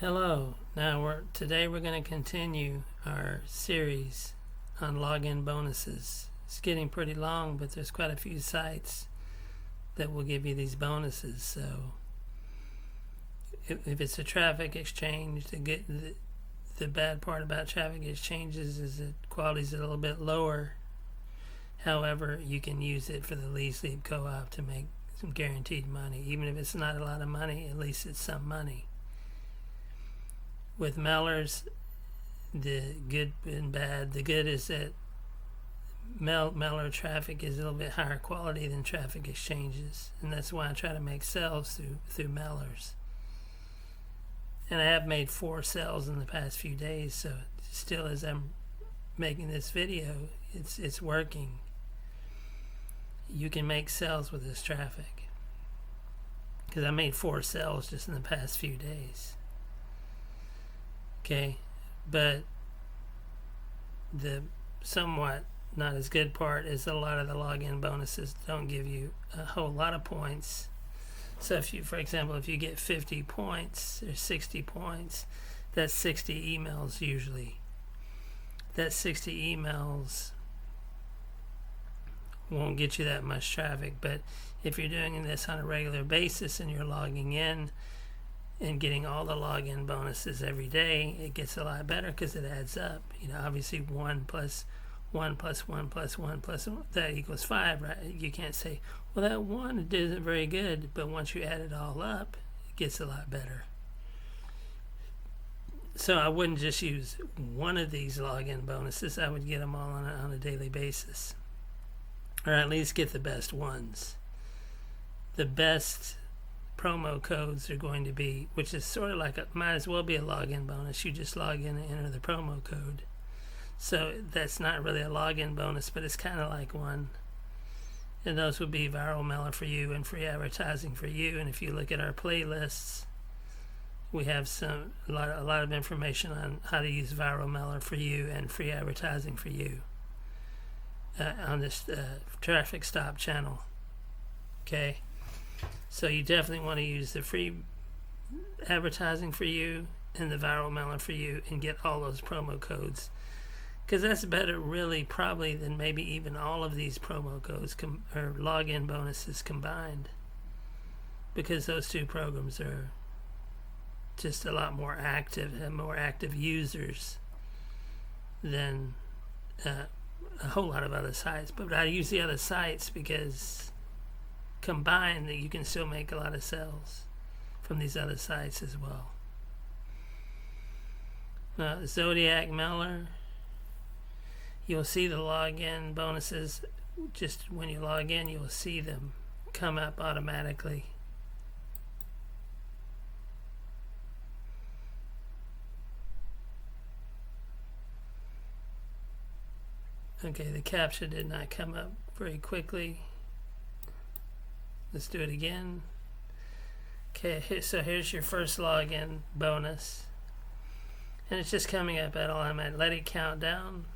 Hello. Today we're going to continue our series on login bonuses. It's getting pretty long, but there's quite a few sites that will give you these bonuses. So if it's a traffic exchange, the bad part about traffic exchanges is that quality's a little bit lower. However, you can use it for the lead sleep co-op to make some guaranteed money. Even if it's not a lot of money, at least it's some money. With mailers, the good and bad. The good is that mailer traffic is a little bit higher quality than traffic exchanges, and that's why I try to make sales through mailers. And I have made 4 sales in the past few days, so still as I'm making this video, it's working. You can make sales with this traffic, because I made 4 sales just in the past few days. Okay, but the somewhat not as good part is a lot of the login bonuses don't give you a whole lot of points. So for example, if you get 50 points or 60 points, that's 60 emails usually. That 60 emails won't get you that much traffic, but if you're doing this on a regular basis and you're logging in and getting all the login bonuses every day, it gets a lot better because it adds up. Obviously 1 plus 1 plus 1 plus 1 plus 1, that equals 5, right? You can't say, well, that 1 isn't very good, but once you add it all up, it gets a lot better. So I wouldn't just use one of these login bonuses. I would get them all on a daily basis, or at least get the best ones. The best promo codes are going to be, which is sort of like might as well be a login bonus. You just log in and enter the promo code. So that's not really a login bonus, but it's kind of like one. And those would be viral mailer for you and free advertising for you. And if you look at our playlists, we have a lot of information on how to use viral mailer for you and free advertising for you on this traffic stop channel. Okay. So you definitely want to use the free advertising for you and the viral mailer for you and get all those promo codes. Because that's better really probably than maybe even all of these promo codes or login bonuses combined. Because those 2 programs are just a lot more active, have more active users than a whole lot of other sites. But I use the other sites because combined that you can still make a lot of sales from these other sites as well. Zodiac Mailer, you'll see the login bonuses. Just when you log in, you'll see them come up automatically. Okay, the captcha did not come up very quickly. Let's do it again. Okay, so here's your first login bonus. And it's just coming up at all. I'm at let it count down.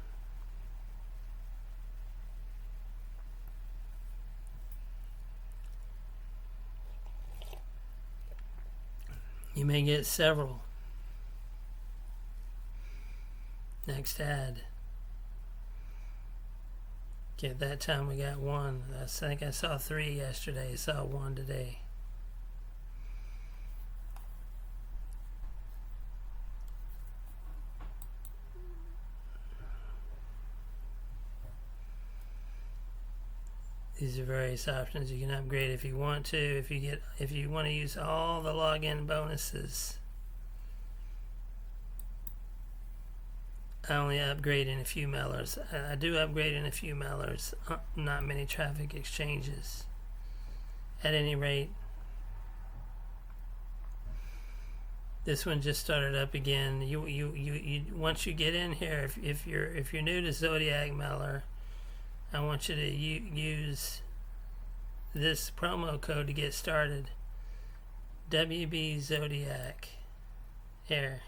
You may get several. Next ad. Okay, at that time we got 1. I think I saw 3 yesterday. I saw 1 today. These are various options. You can upgrade if you want to. If you want to use all the login bonuses, I only upgrade in a few mailers. I do upgrade in a few mailers, not many traffic exchanges. At any rate, this one just started up again. You once you get in here, if you're new to Zodiac Mailer, I want you to use this promo code to get started. WB Zodiac. Here.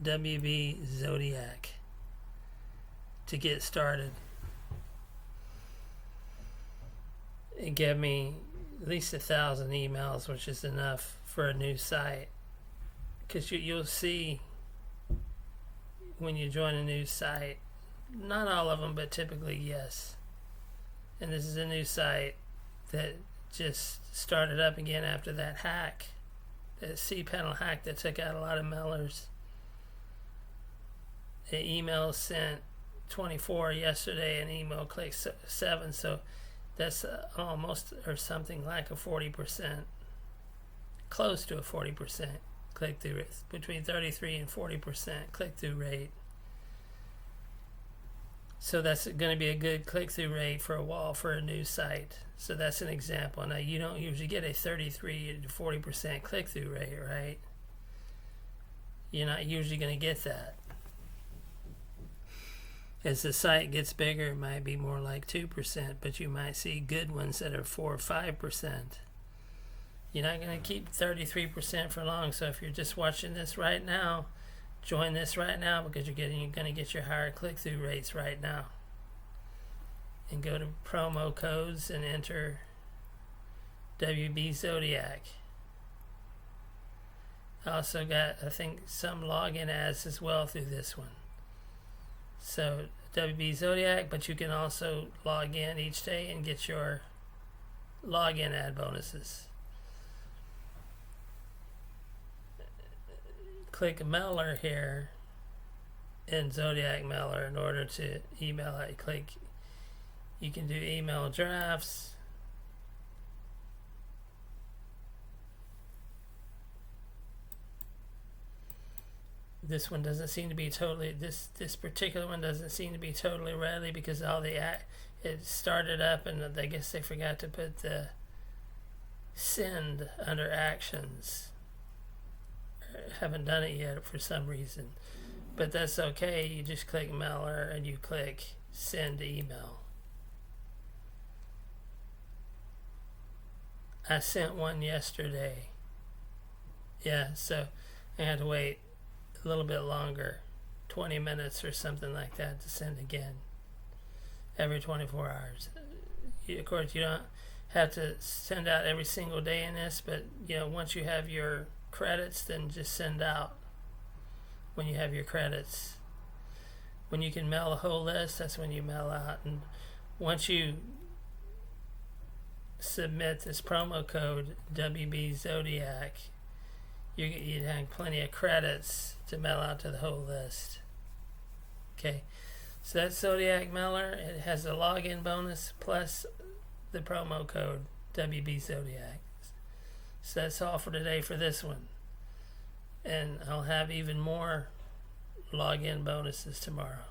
WB Zodiac to get started. It gave me at least 1,000 emails, which is enough for a new site. Because you'll see when you join a new site, not all of them, but typically yes. And this is a new site that just started up again after that hack, that cPanel hack that took out a lot of mailers. An email sent 24 yesterday, and email clicked 7, so that's almost or something like a 40%, close to a 40% click-through rate, between 33 and 40% click-through rate. So that's going to be a good click-through rate for a wall for a new site. So that's an example. Now, you don't usually get a 33 to 40% click-through rate, right? You're not usually going to get that. As the site gets bigger, it might be more like 2%, but you might see good ones that are 4 or 5%. You're not going to keep 33% for long, so if you're just watching this right now, join this right now, because you're going to get your higher click-through rates right now. And go to promo codes and enter WB Zodiac. I also got, I think, some login ads as well through this one. So WB Zodiac, but you can also log in each day and get your login ad bonuses. Click Mailer here in Zodiac Mailer in order to email it. You can do email drafts. This one doesn't seem to be totally, this particular one doesn't seem to be totally ready, because all the it started up and I guess they forgot to put the send under actions. Haven't done it yet for some reason, but that's okay. You just click Mailer and you click send email. I sent one yesterday. Yeah, so I had to wait a little bit longer, 20 minutes or something like that, to send again every 24 hours. Of course, you don't have to send out every single day in this, but once you have your credits, then just send out when you have your credits. When you can mail a whole list, that's when you mail out. And once you submit this promo code WB Zodiac, you have plenty of credits to mail out to the whole list. Okay, so that's Zodiac Mailer. It has a login bonus plus the promo code WB Zodiac. So that's all for today for this one. And I'll have even more login bonuses tomorrow.